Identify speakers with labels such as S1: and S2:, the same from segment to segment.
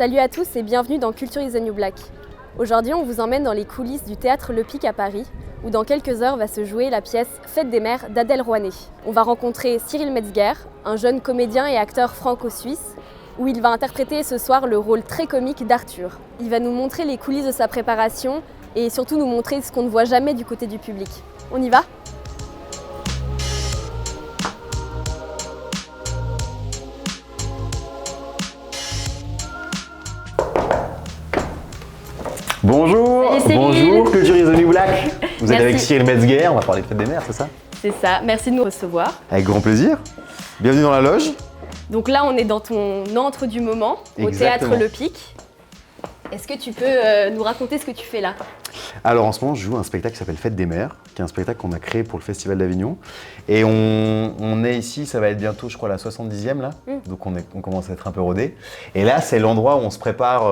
S1: Salut à tous et bienvenue dans Culture is the New Black. Aujourd'hui, on vous emmène dans les coulisses du théâtre Le Pic à Paris, où dans quelques heures va se jouer la pièce Fête des mères d'Adèle Rouanet. On va rencontrer Cyril Metzger, un jeune comédien et acteur franco-suisse, où il va interpréter ce soir le rôle très comique d'Arthur. Il va nous montrer les coulisses de sa préparation et surtout nous montrer ce qu'on ne voit jamais du côté du public. On y va ?
S2: Bonjour,
S1: Salut,
S2: bonjour, Culture is the New Black. Vous êtes
S1: Merci.
S2: avec Cyril Metzger, on va parler de Fête des mères, c'est ça?
S1: C'est ça, merci de nous recevoir.
S2: Avec grand plaisir. Bienvenue dans la loge.
S1: Donc là, on est dans ton antre du moment, au
S2: Exactement.
S1: théâtre Le Pic. Est-ce que tu peux nous raconter ce que tu fais là ?
S2: Alors en ce moment, je joue un spectacle qui s'appelle Fête des mères, qui est un spectacle qu'on a créé pour le Festival d'Avignon. Et on est ici, ça va être bientôt, je crois, la 70e là. Donc on commence à être un peu rodé. Et là, c'est l'endroit où on se prépare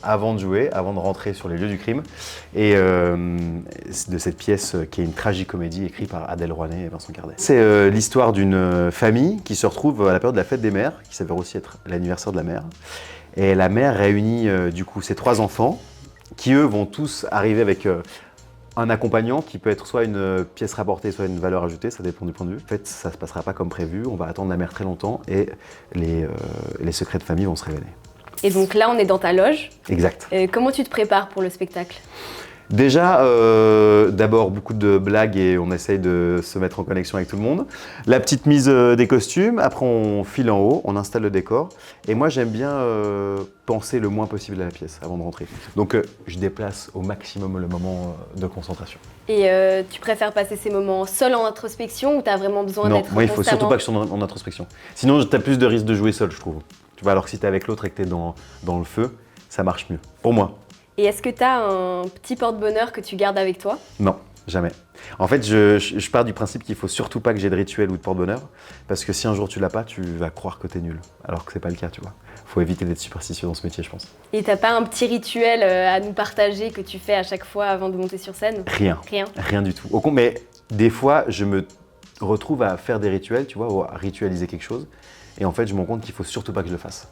S2: avant de jouer, avant de rentrer sur les lieux du crime. Et de cette pièce qui est une tragicomédie écrite par Adèle Rouanet et Vincent Cardet. C'est l'histoire d'une famille qui se retrouve à la période de la Fête des mères, qui s'avère aussi être l'anniversaire de la mère. Et la mère réunit du coup ses 3 enfants, qui eux vont tous arriver avec un accompagnant qui peut être soit une pièce rapportée, soit une valeur ajoutée, ça dépend du point de vue. En fait, ça ne se passera pas comme prévu, on va attendre la mère très longtemps et les secrets de famille vont se révéler.
S1: Et donc là, on est dans ta loge.
S2: Exact.
S1: Comment tu te prépares pour le spectacle ?
S2: Déjà, d'abord beaucoup de blagues et on essaye de se mettre en connexion avec tout le monde. La petite mise des costumes, après on file en haut, on installe le décor. Et moi j'aime bien penser le moins possible à la pièce avant de rentrer. Donc je déplace au maximum le moment de concentration.
S1: Et tu préfères passer ces moments seul en introspection ou tu as vraiment besoin
S2: Non,
S1: d'être
S2: moi il faut
S1: constamment...
S2: surtout pas que je sois en introspection. Sinon tu as plus de risque de jouer seul, je trouve. Tu vois, alors que si tu es avec l'autre et que tu es dans le feu, ça marche mieux. Pour moi.
S1: Et est-ce que tu as un petit porte-bonheur que tu gardes avec toi ?
S2: Non, jamais. En fait, je pars du principe qu'il faut surtout pas que j'ai de rituel ou de porte-bonheur, parce que si un jour tu l'as pas, tu vas croire que t'es nul, alors que c'est pas le cas, tu vois. Faut éviter d'être superstitieux dans ce métier, je pense.
S1: Et t'as pas un petit rituel à nous partager que tu fais à chaque fois avant de monter sur scène ?
S2: Rien.
S1: Rien.
S2: Rien du tout. Mais des fois, je me retrouve à faire des rituels, tu vois, ou à ritualiser quelque chose. Et en fait, je me rends compte qu'il faut surtout pas que je le fasse.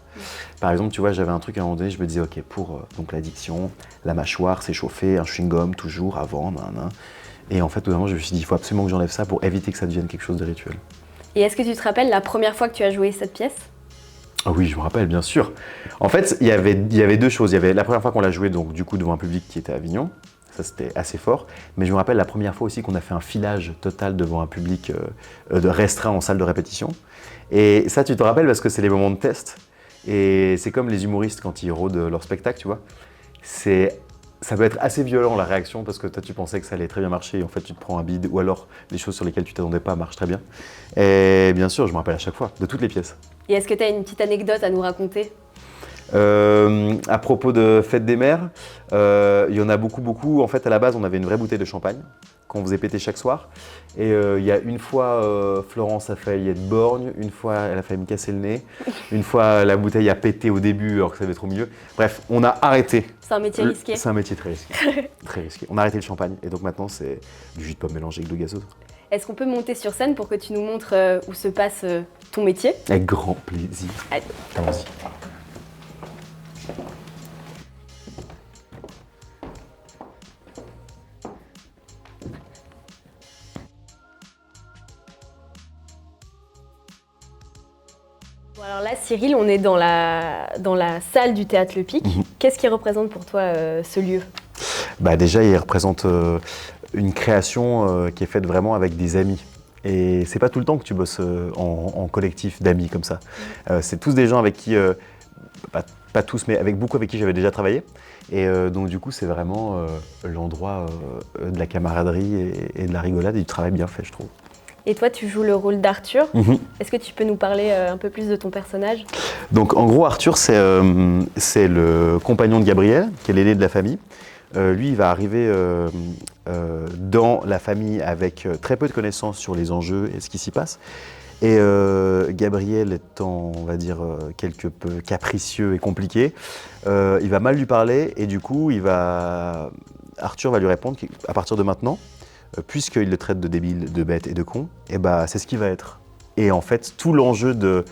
S2: Par exemple, tu vois, j'avais un truc à un moment donné, je me disais, ok, pour donc l'addiction, la mâchoire, s'échauffer, un chewing-gum toujours avant, nan. Et en fait, au bout d'un moment, je me suis dit, il faut absolument que j'enlève ça pour éviter que ça devienne quelque chose de rituel.
S1: Et est-ce que tu te rappelles la première fois que tu as joué cette pièce ?
S2: Ah oui, je me rappelle, bien sûr. En fait, il y avait 2 choses. Il y avait la première fois qu'on l'a joué, donc du coup, devant un public qui était à Avignon. Ça, c'était assez fort. Mais je me rappelle la première fois aussi qu'on a fait un filage total devant un public restreint en salle de répétition. Et ça, tu te rappelles parce que c'est les moments de test. Et c'est comme les humoristes quand ils rôdent leur spectacle, tu vois. Ça peut être assez violent la réaction parce que toi, tu pensais que ça allait très bien marcher et en fait, tu te prends un bide ou alors les choses sur lesquelles tu t'attendais pas marchent très bien. Et bien sûr, je me rappelle à chaque fois, de toutes les pièces.
S1: Et est-ce que tu as une petite anecdote à nous raconter ?
S2: À propos de Fête des mères, il y en a beaucoup. En fait, à la base, on avait une vraie bouteille de champagne qu'on faisait péter chaque soir. Et il y a une fois, Florence a failli être borgne, une fois, elle a failli me casser le nez, une fois, la bouteille a pété au début alors que ça devait être au milieu. Bref, on a arrêté.
S1: C'est un métier risqué.
S2: C'est un métier très risqué. Très risqué. On a arrêté le champagne et donc maintenant, c'est du jus de pomme mélangé avec de l'eau gazeuse.
S1: Est-ce qu'on peut monter sur scène pour que tu nous montres où se passe ton métier ?
S2: Avec grand plaisir.
S1: Allez.
S2: Allons-y.
S1: Bon, alors là, Cyril, on est dans la salle du théâtre Le Pic. Qu'est-ce qui représente pour toi ce lieu ?
S2: Bah déjà, il représente une création qui est faite vraiment avec des amis. Et c'est pas tout le temps que tu bosses en collectif d'amis comme ça. C'est tous des gens avec qui, pas tous, mais avec beaucoup avec qui j'avais déjà travaillé. Et donc du coup, c'est vraiment l'endroit de la camaraderie et de la rigolade et du travail bien fait, je trouve.
S1: Et toi, tu joues le rôle d'Arthur. Est-ce que tu peux nous parler un peu plus de ton personnage ?
S2: Donc en gros, Arthur, c'est le compagnon de Gabriel, qui est l'aîné de la famille. Lui, il va arriver dans la famille avec très peu de connaissances sur les enjeux et ce qui s'y passe. Et Gabriel étant, on va dire, quelque peu capricieux et compliqué, il va mal lui parler et du coup, Arthur va lui répondre qu'à partir de maintenant, puisqu'il le traite de débile, de bête et de con, et bah, c'est ce qu'il va être. Et en fait, tout l'enjeu de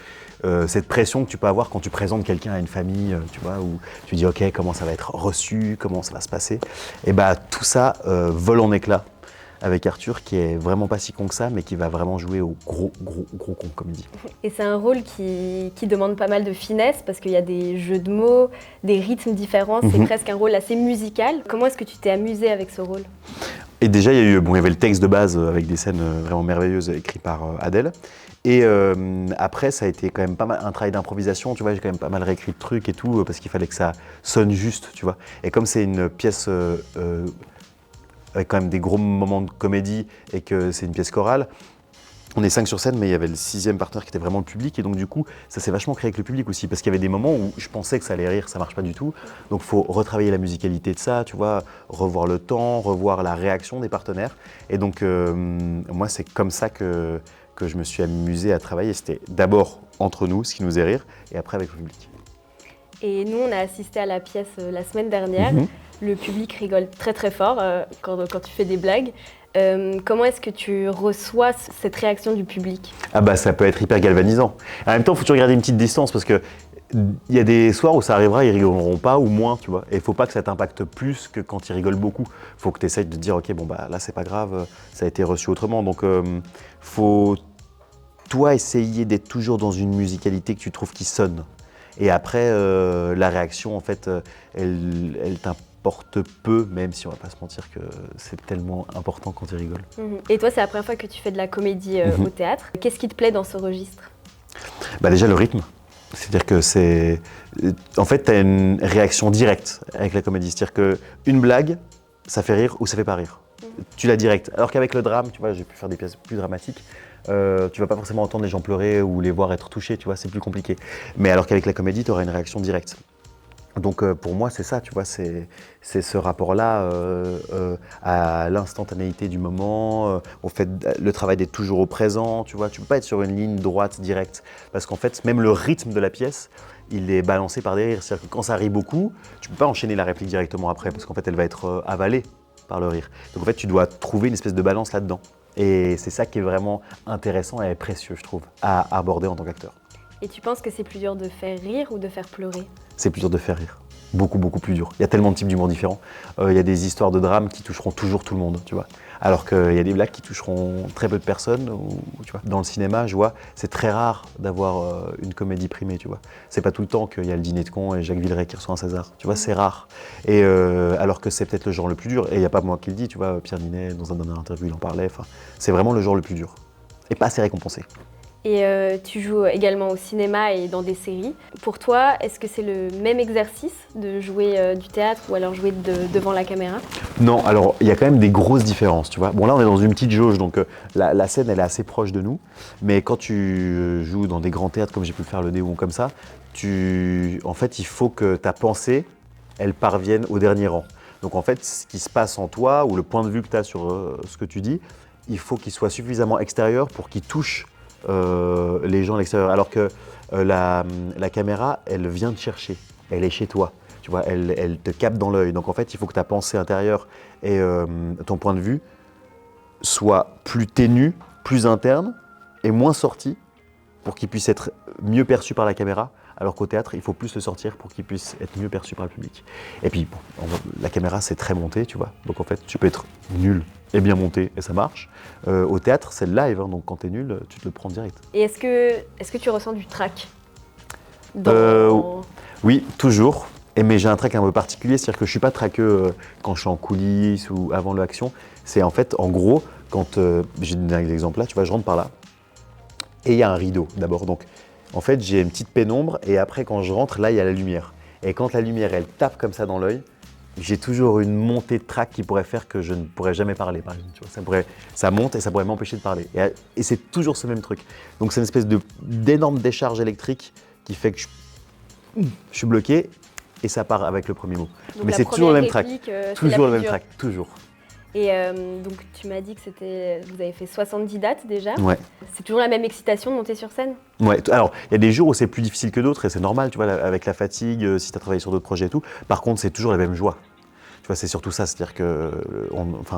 S2: cette pression que tu peux avoir quand tu présentes quelqu'un à une famille, tu vois, où tu dis ok, comment ça va être reçu, comment ça va se passer, et bah tout ça vole en éclats avec Arthur, qui est vraiment pas si con que ça, mais qui va vraiment jouer au gros con, comme il dit.
S1: Et c'est un rôle qui demande pas mal de finesse, parce qu'il y a des jeux de mots, des rythmes différents, c'est presque un rôle assez musical. Comment est-ce que tu t'es amusé avec ce rôle?
S2: Et déjà, il y avait le texte de base avec des scènes vraiment merveilleuses écrites par Adèle. Et après, ça a été quand même pas mal un travail d'improvisation, tu vois, j'ai quand même pas mal réécrit de trucs et tout, parce qu'il fallait que ça sonne juste, tu vois. Et comme c'est une pièce avec quand même des gros moments de comédie et que c'est une pièce chorale, on est 5 sur scène, mais il y avait le 6e partenaire qui était vraiment le public. Et donc du coup, ça s'est vachement créé avec le public aussi, parce qu'il y avait des moments où je pensais que ça allait rire, ça marche pas du tout. Donc il faut retravailler la musicalité de ça, tu vois, revoir le temps, revoir la réaction des partenaires. Et donc moi, c'est comme ça que je me suis amusé à travailler. C'était d'abord entre nous, ce qui nous faisait rire, et après avec le public.
S1: Et nous, on a assisté à la pièce la semaine dernière. Le public rigole très très fort quand tu fais des blagues. Comment est-ce que tu reçois cette réaction du public?
S2: Ah bah ça peut être hyper galvanisant. En même temps, il faut toujours garder une petite distance, parce que il y a des soirs où ça arrivera, ils rigoleront pas ou moins, tu vois. Et il faut pas que ça t'impacte plus que quand ils rigolent beaucoup. Il faut que tu essayes de te dire, ok, bon bah là c'est pas grave, ça a été reçu autrement. Donc faut toi essayer d'être toujours dans une musicalité que tu trouves qui sonne. Et après, la réaction, en fait, elle t'importe peu, même si on va pas se mentir que c'est tellement important quand ils rigolent.
S1: Et toi, c'est la première fois que tu fais de la comédie au théâtre. Qu'est-ce qui te plaît dans ce registre?
S2: Bah déjà le rythme. C'est-à-dire que c'est... En fait, tu as une réaction directe avec la comédie. C'est-à-dire qu'une blague, ça fait rire ou ça fait pas rire. Tu l'as direct. Alors qu'avec le drame, tu vois, j'ai pu faire des pièces plus dramatiques, tu vas pas forcément entendre les gens pleurer ou les voir être touchés, tu vois, c'est plus compliqué. Mais alors qu'avec la comédie, tu auras une réaction directe. Donc pour moi, c'est ça, tu vois, c'est ce rapport-là à l'instantanéité du moment, au fait, le travail d'être toujours au présent, tu vois, tu peux pas être sur une ligne droite directe, parce qu'en fait, même le rythme de la pièce, il est balancé par des rires. C'est-à-dire que quand ça rit beaucoup, tu peux pas enchaîner la réplique directement après, parce qu'en fait, elle va être avalée par le rire. Donc en fait, tu dois trouver une espèce de balance là-dedans. Et c'est ça qui est vraiment intéressant et précieux, je trouve, à aborder en tant qu'acteur.
S1: Et tu penses que c'est plus dur de faire rire ou de faire pleurer?
S2: C'est plus dur de faire rire. Beaucoup plus dur. Il y a tellement de types d'humour différents. Il y a des histoires de drame qui toucheront toujours tout le monde, tu vois. Alors qu'il y a des blagues qui toucheront très peu de personnes. Tu vois. Dans le cinéma, je vois, c'est très rare d'avoir une comédie primée, tu vois. C'est pas tout le temps qu'il y a le dîner de cons et Jacques Villeray qui reçoit un César. Tu vois, c'est rare. Et alors que c'est peut-être le genre le plus dur. Et il n'y a pas moi qui le dis, tu vois. Pierre Ninet, dans une dernière interview, il en parlait. Enfin, c'est vraiment le genre le plus dur. Et pas assez récompensé.
S1: Et tu joues également au cinéma et dans des séries. Pour toi, est-ce que c'est le même exercice de jouer du théâtre ou alors jouer devant la caméra?
S2: Non, alors il y a quand même des grosses différences, tu vois. Bon là on est dans une petite jauge, donc la scène elle est assez proche de nous. Mais quand tu joues dans des grands théâtres comme j'ai pu le faire le Néon comme ça, en fait il faut que ta pensée, elle parvienne au dernier rang. Donc en fait ce qui se passe en toi ou le point de vue que tu as sur ce que tu dis, il faut qu'il soit suffisamment extérieur pour qu'il touche les gens à l'extérieur, alors que la caméra, elle vient te chercher, elle est chez toi, tu vois, elle te capte dans l'œil. Donc en fait, il faut que ta pensée intérieure et ton point de vue soient plus ténus, plus internes et moins sortis pour qu'ils puissent être mieux perçus par la caméra, alors qu'au théâtre, il faut plus le sortir pour qu'il puisse être mieux perçu par le public. Et puis, bon, la caméra, c'est très monté, tu vois, donc en fait, tu peux être nul et bien monté et ça marche. Au théâtre, c'est le live, hein, donc quand t'es nul, tu te le prends direct.
S1: Et est-ce que tu ressens du trac
S2: Oui, toujours. Mais j'ai un trac un peu particulier, c'est-à-dire que je suis pas traqueux quand je suis en coulisses ou avant l'action. C'est en fait, en gros, quand j'ai donné un exemple là, tu vois, je rentre par là et il y a un rideau d'abord. Donc, en fait, j'ai une petite pénombre et après, quand je rentre, là, il y a la lumière. Et quand la lumière, elle tape comme ça dans l'œil, j'ai toujours une montée de trac qui pourrait faire que je ne pourrais jamais parler, par exemple. Tu vois, ça monte et ça pourrait m'empêcher de parler. Et c'est toujours ce même truc. Donc c'est une espèce d'énorme décharge électrique qui fait que je suis bloqué et ça part avec le premier mot.
S1: Donc
S2: mais c'est toujours le même trac.
S1: Toujours
S2: le même trac, toujours.
S1: Et donc tu m'as dit que vous avez fait 70 dates déjà.
S2: Ouais.
S1: C'est toujours la même excitation de monter sur scène?
S2: Ouais, alors il y a des jours où c'est plus difficile que d'autres et c'est normal, tu vois, avec la fatigue, si tu as travaillé sur d'autres projets et tout. Par contre, c'est toujours la même joie. Tu vois, c'est surtout ça, c'est-à-dire que,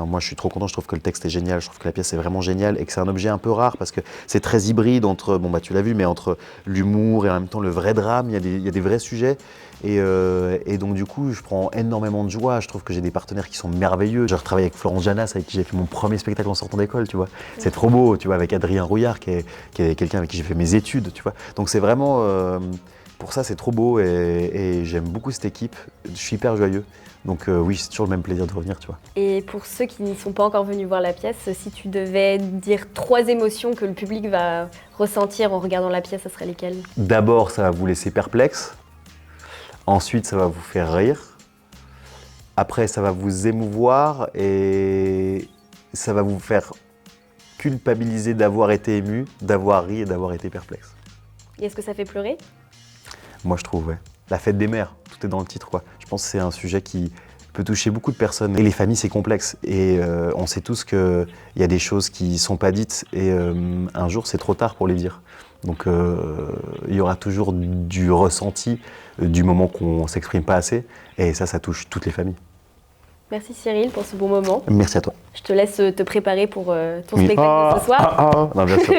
S2: moi je suis trop content, je trouve que le texte est génial, je trouve que la pièce est vraiment géniale et que c'est un objet un peu rare parce que c'est très hybride entre, tu l'as vu, mais entre l'humour et en même temps le vrai drame, il y a des vrais sujets et donc du coup je prends énormément de joie, je trouve que j'ai des partenaires qui sont merveilleux. J'ai retravaillé avec Florence Janas avec qui j'ai fait mon premier spectacle en sortant d'école, tu vois. C'est trop beau, tu vois, avec Adrien Rouillard qui est quelqu'un avec qui j'ai fait mes études, tu vois. Donc c'est vraiment, pour ça c'est trop beau et j'aime beaucoup cette équipe, je suis hyper joyeux. Donc oui, c'est toujours le même plaisir de revenir, tu vois.
S1: Et pour ceux qui n'y sont pas encore venus voir la pièce, si tu devais dire 3 émotions que le public va ressentir en regardant la pièce, ça serait lesquelles?
S2: D'abord, ça va vous laisser perplexe. Ensuite, ça va vous faire rire. Après, ça va vous émouvoir et ça va vous faire culpabiliser d'avoir été ému, d'avoir ri et d'avoir été perplexe.
S1: Et est-ce que ça fait pleurer?
S2: Moi, je trouve, ouais. La fête des mères, tout est dans le titre, quoi. Je pense que c'est un sujet qui peut toucher beaucoup de personnes. Et les familles, c'est complexe. Et on sait tous qu'il y a des choses qui ne sont pas dites et un jour, c'est trop tard pour les dire. Donc, il y aura toujours du ressenti du moment qu'on ne s'exprime pas assez. Et ça touche toutes les familles.
S1: Merci Cyril pour ce bon moment.
S2: Merci à toi.
S1: Je te laisse te préparer pour ton spectacle de ce soir.
S2: Non, bien sûr.